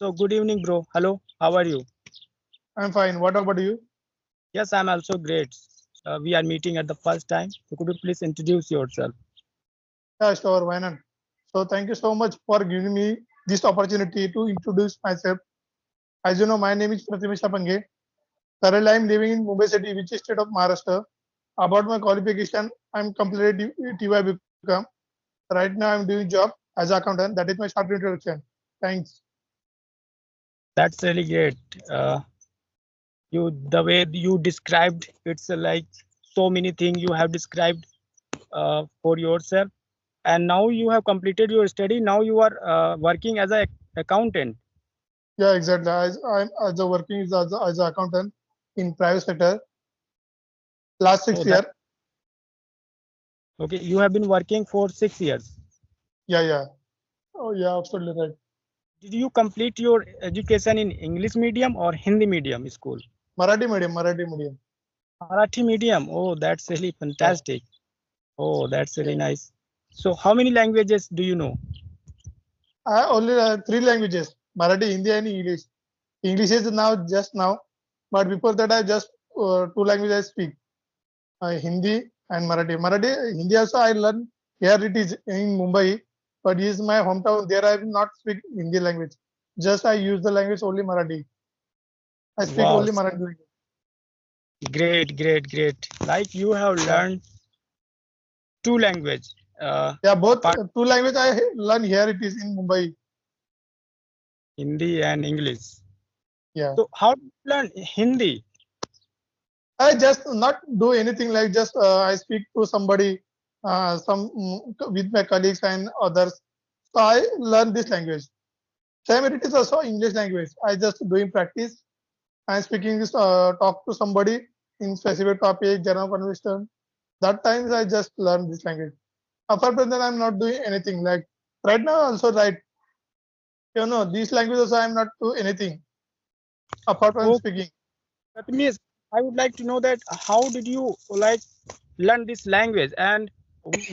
So good evening, bro. Hello, how are you? I'm fine. What about you? Yes, I'm also great. We are meeting at the first time. So could you please introduce yourself? Yeah, sure. Why not? So thank you so much for giving me this opportunity to introduce myself. As you know, my name is Prathimesh Pange. Currently, I'm living in Mumbai city, which is state of Maharashtra. About my qualification, I'm completed TY become. Right now, I'm doing job as an accountant. That is my short introduction. Thanks. That's really great. The way you described, it's like so many things you have described for yourself. And now you have completed your study. Now you are working as an accountant. Yeah, exactly. I'm as a working as an accountant in private sector last Oh, 6 years. that okay. You have been working for 6 years. Yeah, yeah. Oh, yeah, absolutely right. Did you complete your education in English medium or Hindi medium school? Marathi medium. Marathi medium. Oh, that's really Yeah. fantastic. Oh, that's Yeah. really nice. So, how many languages do you know? I only three languages: Marathi, Hindi, and English. English is now just now, but before that I just two languages I speak: Hindi and Marathi. Hindi also I learn here. It is in Mumbai, but is my hometown. There I will not speak Hindi language. Just I use the language only Marathi. I speak Wow, only Marathi language. great, great, great. Like you have Yeah, learned two language. yeah. Both Apart two language I learn here. It is in Mumbai. Hindi and English. Yeah. So, how do you learn Hindi? I just not do anything like just I speak to somebody, with my colleagues and others. So I learn this language. Same it is also English language. I just doing practice and speaking this talk to somebody in specific topic, general conversation. That times I just learn this language. Apart from that, I'm not doing anything. Like right now, also right. These languages I'm not do anything apart from Oh, speaking. that means I would like to know that how did you like learn this language and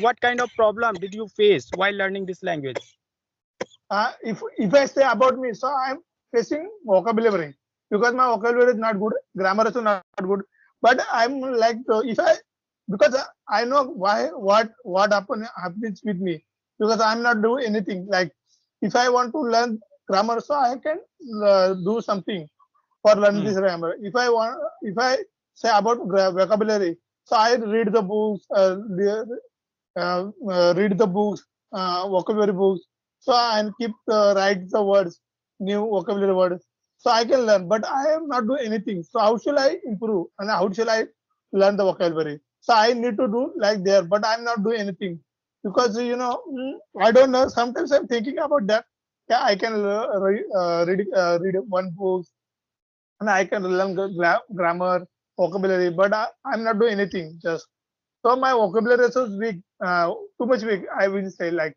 what kind of problem did you face while learning this language? If I say about me, so I'm facing vocabulary because my vocabulary is not good, grammar is not good. But I'm like if I because I know why what happens with me because I'm not doing anything. Like if I want to learn grammar, so I can do something for learn Hmm. this grammar. If I say about vocabulary, so I read the books, read the books, vocabulary books. So and keep write the words, new vocabulary words. So I can learn, but I am not doing anything. So how should I improve and how should I learn the vocabulary? So I need to do like there, but I'm not doing anything because I don't know. Sometimes I'm thinking about that. Yeah, I can read one book and I can learn grammar, vocabulary, but I'm not doing anything. Just so my vocabulary is so weak, too much weak. I will say like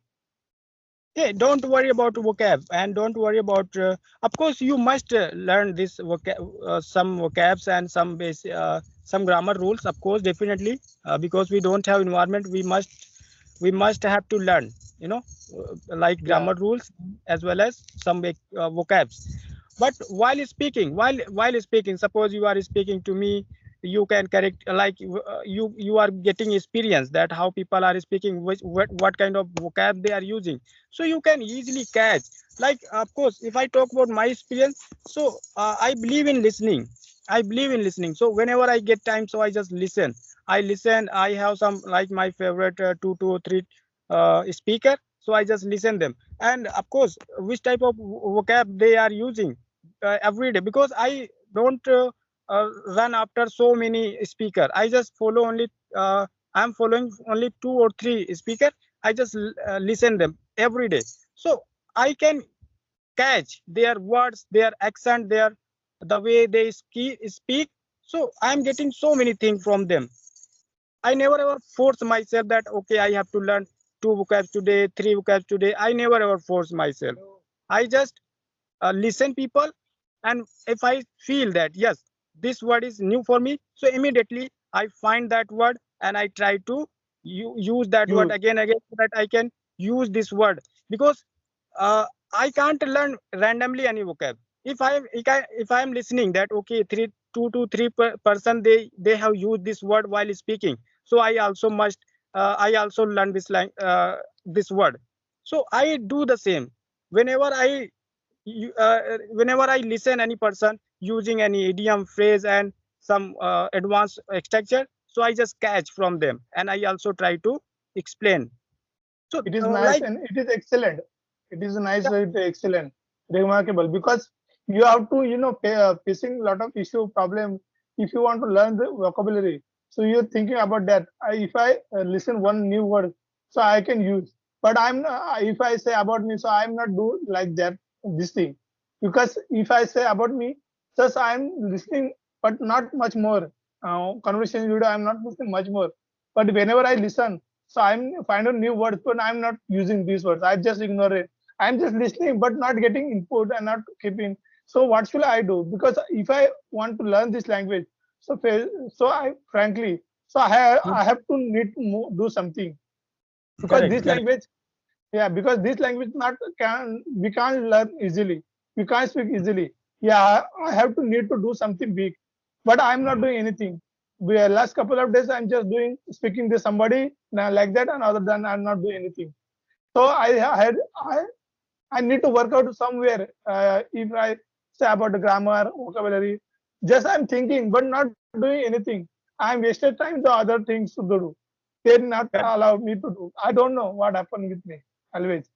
Hey, don't worry about vocab and don't worry about. Of course, you must learn this some vocabs and some grammar rules. Of course, definitely, because we don't have environment, we must have to learn. You know, like yeah, grammar rules as well as some vocabs. But while speaking, suppose you are speaking to me, you can correct like you are getting experience that how people are speaking, what kind of vocab they are using, so you can easily catch. Like of course if I talk about my experience, so I believe in listening. So whenever I get time, so I just listen. I have some like my favorite two or three speaker, so I just listen them. And of course which type of vocab they are using every day, because I don't run after so many speaker. I just follow only I'm following only two or three speaker. I just listen them every day, so I can catch their words, their accent, their the way they speak. So I'm getting so many things from them. I never ever force myself that okay I have to learn two vocabs today, three vocabs today. I never ever force myself. I just listen people, and if I feel that yes this word is new for me, so immediately I find that word and I try to use that word you again so that I can use this word. Because I can't learn randomly any vocab. If I am listening that okay, two to three person they have used this word while speaking, so I also must I also learn this word. So I do the same whenever whenever I listen any person using any idiom phrase and some advanced structure, so I just catch from them and I also try to explain. So It is nice like and it is excellent. It is nice, it excellent, remarkable, because you have to, facing a lot of issue problem if you want to learn the vocabulary. So you're thinking about that. If I listen one new word, so I can use. But if I say about me, so I'm not do like that this thing, because if I say about me, just I'm listening, but not much more. Conversation video, I'm not listening much more. But whenever I listen, so I'm find out new words, but I'm not using these words. I just ignore it. I'm just listening, but not getting input and not keeping. So what should I do? Because if I want to learn this language, so I frankly, so I have to need to do something, because correct, this correct. language, yeah, because this language not can we can't learn easily. We can't speak easily. Yeah, I have to need to do something big, but I'm not doing anything. Last couple of days I'm just doing speaking to somebody now like that, and other than I'm not doing anything. So I need to work out somewhere. If I say about the grammar, vocabulary, just I'm thinking, but not doing anything. I'm wasted time to other things to do. They not allow me to do. I don't know what happened with me always.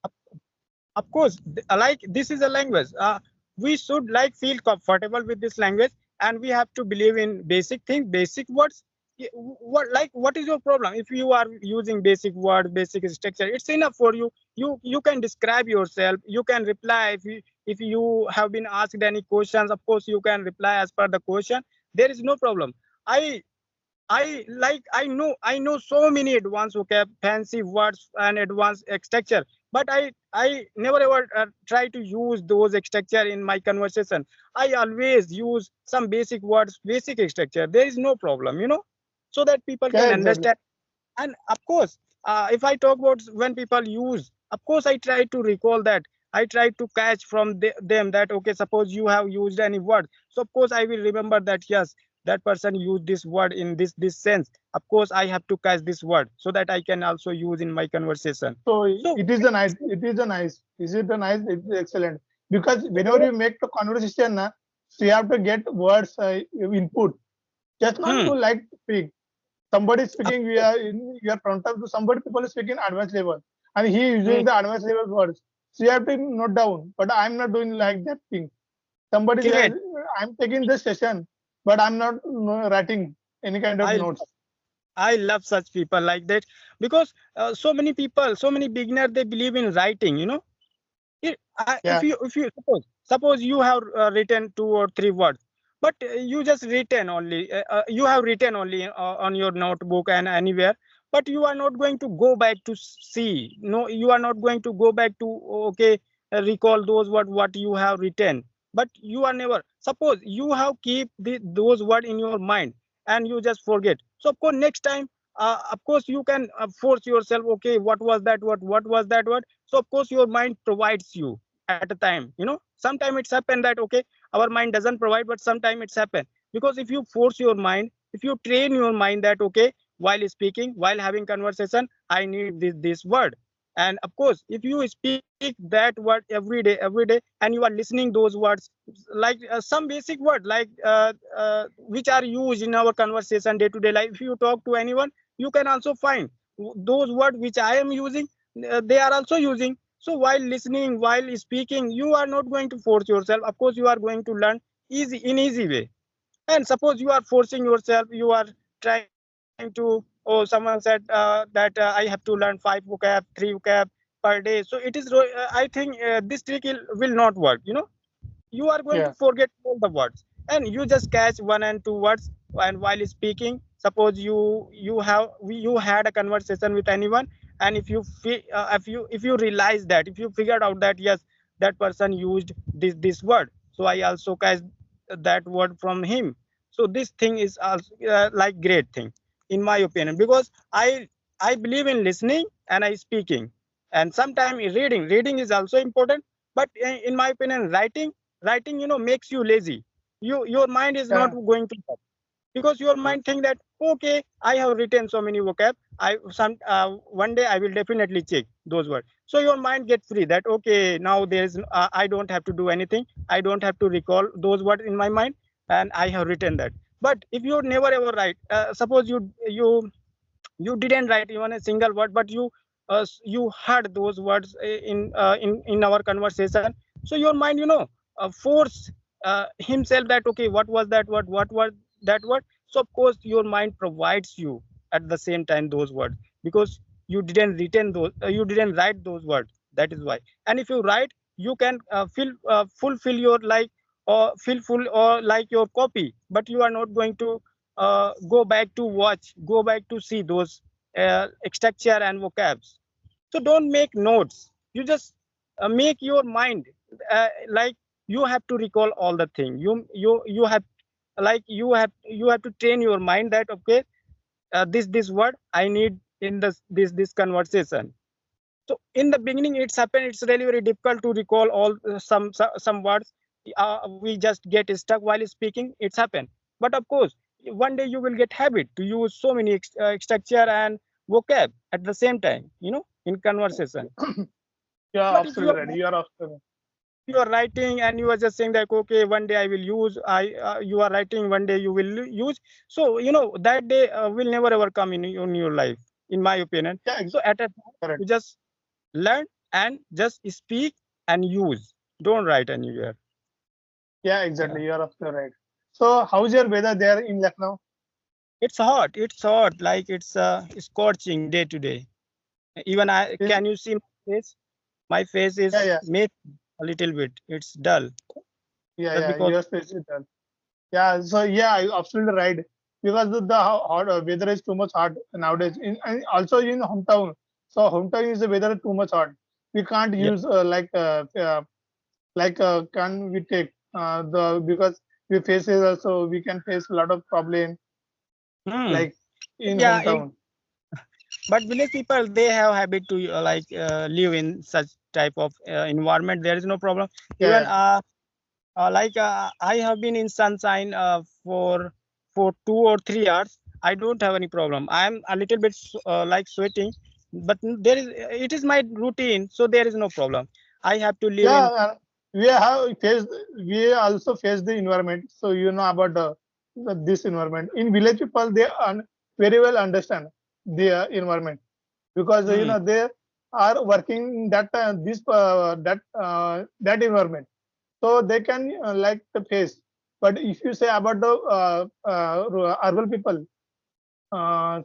Of course, like this is a language, we should like feel comfortable with this language, and we have to believe in basic things, basic words. What is your problem if you are using basic word, basic structure? It's enough for you. You can describe yourself, you can reply. If you have been asked any questions, of course you can reply as per the question. There is no problem. I know so many advanced vocab, fancy words and advanced structure, but I never ever try to use those structure in my conversation. I always use some basic words, basic structure. There is no problem, so that people Yeah, can exactly. understand. And of course, if I talk about when people use, of course I try to recall that. I try to catch from them that okay, suppose you have used any word, so of course I will remember that yes, that person used this word in this sense. Of course I have to catch this word so that I can also use in my conversation. So So it is a nice. It is a nice. Is it a nice? It is excellent, because whenever you make the conversation, na, so you have to get words input. Just not hmm, to like speak. Somebody is of speaking, course, you are front of somebody, people is speaking advanced level, and he is hmm, using the advanced level words. So you have to note down. But I'm not doing like that thing. Somebody says great. I'm taking this session, but I'm not writing any kind of I notes. I love such people like that, because so many people, so many beginners, they believe in writing. If Yeah, you suppose you have written two or three words, but you just written only, you have written only on your notebook and anywhere, but you are not going to go back to see. No, you are not going to go back to okay, recall those what you have written. But you are never. Suppose you have keep those words in your mind and you just forget. So of course next time, of course you can force yourself. Okay, what was that word? What was that word? So of course your mind provides you at a time. Sometimes it's happened that okay, our mind doesn't provide, but sometimes it's happened because if you force your mind, if you train your mind that okay, while speaking, while having conversation, I need this word. And of course if you speak that word every day and you are listening those words, like some basic word like which are used in our conversation day to day life, if you talk to anyone, you can also find those words which I am using, they are also using. So while listening, while speaking, you are not going to force yourself. Of course you are going to learn easy way. And suppose you are forcing yourself, you are trying to, someone said that I have to learn 3 vocab per day, so I think this trick will not work. You are going to yeah, forget all the words, and you just catch one and two words. And while speaking, suppose you had a conversation with anyone, and if you realize that, if you figured out that yes, that person used this word, so I also catch that word from him. So this thing is also like great thing in my opinion, because I believe in listening and I speaking, and sometimes reading is also important. But in my opinion, writing makes you lazy. Your mind is not Yeah, going to work, because your mind think that, okay, I have written so many vocab, I some one day I will definitely check those words. So your mind get free that, okay, now there's I don't have to do anything, I don't have to recall those words in my mind, and I have written that. But if you never ever write, suppose you didn't write even a single word, but you heard those words in our conversation. So your mind force himself that, okay, what was that word, what was that word. So of course your mind provides you at the same time those words, because you didn't write those words. That is why. And if you write, you can fulfill your like, or feel full or like your copy, but you are not going to go back to see those structure and vocabs. So don't make notes. You just make your mind like, you have to recall all the thing. You have, like, you have to train your mind that, okay, this word I need in this conversation. So in the beginning, it's really very difficult to recall all some words. We just get stuck while speaking. It's happened. But of course, one day you will get habit to use so many structure and vocab at the same time. In conversation. yeah, But if you absolutely are right. You are absolutely you are writing and you are just saying that, okay, one day I will use, you are writing, one day you will use. So that day will never ever come in your life, in my opinion. yeah, So at a time, correct. you just learn and just speak and use. Don't write anywhere. Yeah, Yeah. exactly. You are absolutely right. So, how's your weather there in Lucknow? It's hot, like it's scorching day to day. Even I Is- can you see my face? My face Yeah, is yeah, made a little bit, it's dull, yeah, just yeah. because. Your space is done. Yeah, so yeah, you absolutely right. Because the hot weather is too much hot nowadays. And also in hometown. So hometown is the weather too much hot. We can't Yeah. use can we take the because we face it also we can face a lot of problem Hmm. like in Yeah, hometown. but village people, they have habit to live in such type of environment. There is no problem. Yeah, Even I have been in sunshine for 2 or 3 hours. I don't have any problem. I'm a little bit like sweating, but it is my routine, so there is no problem. I have to live yeah. in. We have faced we also face the environment. So you know about this environment. In village people they very well understand the environment because Hmm. they are working in that that environment. So they can like the face. But if you say about the urban people,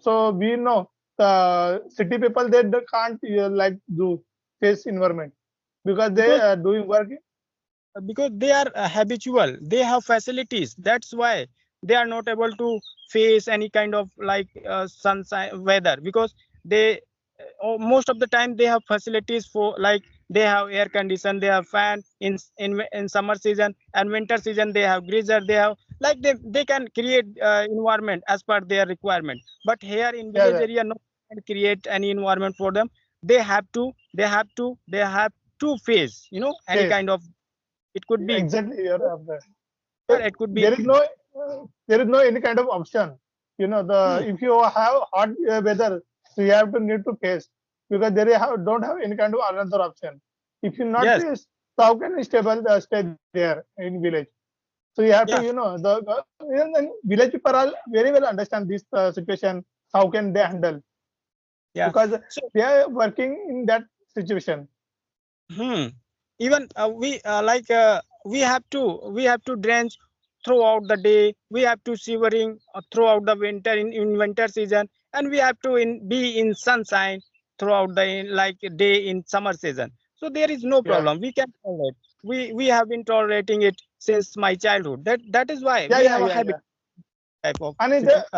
so we know the city people they can't like do face environment because they because are doing work. because they are habitual, they have facilities, that's why they are not able to face any kind of like sunshine weather, because they most of the time they have facilities for, like, they have air condition, they have fan in summer season, and winter season they have geyser, they have, like, they can create environment as per their requirement. But here in Yeah, village area, no one can create any environment for them. They have to face any face. kind of, it could Yeah, be exactly. You're right. weather, it could be. There is no there is no any kind of option. The Hmm, if you have hot weather, so you have to need to face because don't have any kind of another option. If you not yes, face, so how can you stay there in village? So you have to yeah, even village people are very well understand this situation. How can they handle yeah. because So they are working in that situation. hmm, even we have to drench throughout the day, we have to shivering throughout the winter, in winter season, and we have to be in sunshine throughout the like day in summer season. So there is no Yeah. problem, we can tolerate. We have been tolerating it since my childhood. That is why Yeah, we yeah, have a yeah, habit yeah. type of And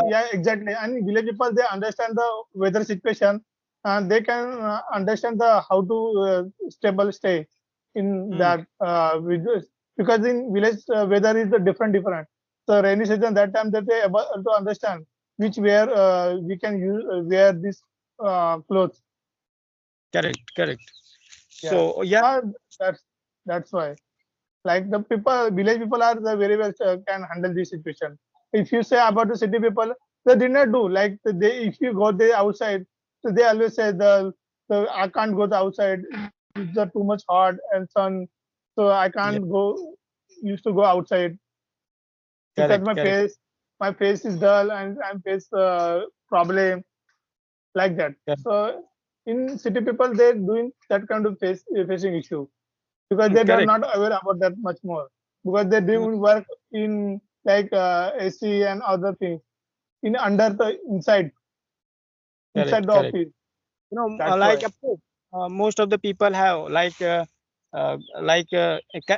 yeah, exactly. And in village people, they understand the weather situation, and they can understand the how to stable stay in hmm, that because in village weather is the different. So rainy season that time that they able to understand which wear we can use wear this clothes. correct. Yeah, So yeah, that's That's why. Like the people, village people are the very well can handle this situation. If you say about the city people, they did not do like they. If you go there outside, so they always say the I can't go the outside. It's too much hot and sun, so I can't Yeah, go. Used to go outside because correct, correct, my face is dull and I'm face problem like that. correct, So in city people they're doing that kind of facing issue because they are correct. not aware about that much more because they Mm, do work in like AC and other things in under the inside correct, the correct. office. That's Like why. of course, most of the people have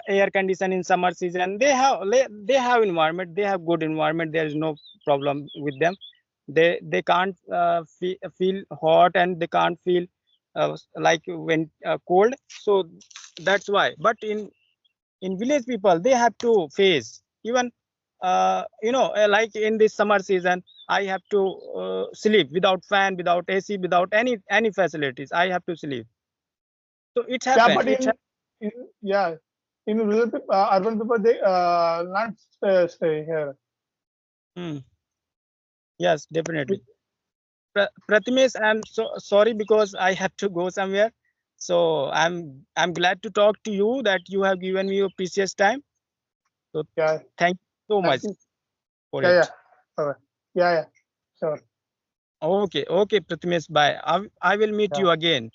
air condition in summer season. They have environment. They have good environment. There is no problem with them. They can't feel hot and they can't feel like when cold. So that's why. But in village people they have to face even like in this summer season I have to sleep without fan, without AC, without any facilities. I have to sleep. So it Yeah, happen but it happen. in yeah in rural people, urban people they not stay here. Hmm. Yes, definitely. Pratimesh, I'm so sorry because I have to go somewhere. So I'm glad to talk to you that you have given me your precious time. So Yeah, thank you so thank much you. for Yeah, yeah, it. alright. Yeah, yeah, sure. Okay, okay, Pratimesh, bye. I will meet Yeah, you again.